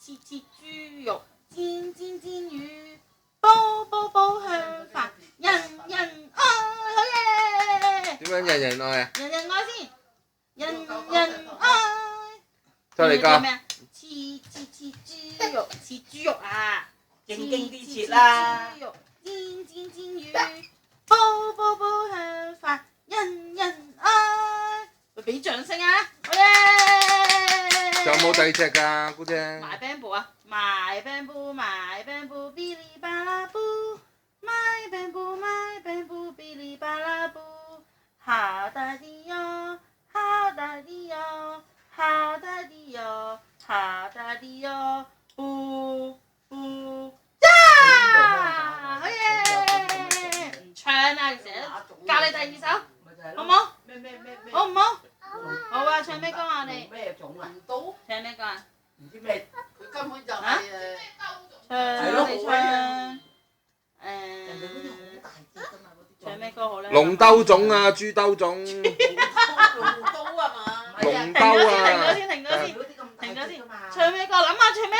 切切豬肉，煎煎煎魚，煲煲煲香飯，人人愛，好嘢！點樣人人愛啊？人人愛先，人人愛。再嚟個。咩啊？切豬肉，切豬肉啊！正經啲切啦。切豬肉，煎煎煎魚，煲煲煲香飯，人人愛。俾掌聲啊！好嘢！仲有冇第二隻㗎，姑姐？買冰布啊！買冰布，買冰布，嗶哩吧啦布，買冰布，買冰布，嗶哩吧啦布，好大的喲，好大的喲，好大的喲，好大的喲，布布呀！好嘢！唔唱啊，成日教你第二首，好唔好？好唔好？好啊！唱咩歌啊？你咩種啊？唱咩歌啊？唔知咩，佢根本就係唱你唱人哋嗰啲好大隻㗎嘛，嗰啲唱咩歌好咧？龍兜粽啊，豬兜粽。龍刀啊嘛。龍兜啊！停咗先，唱咩歌？諗下唱咩？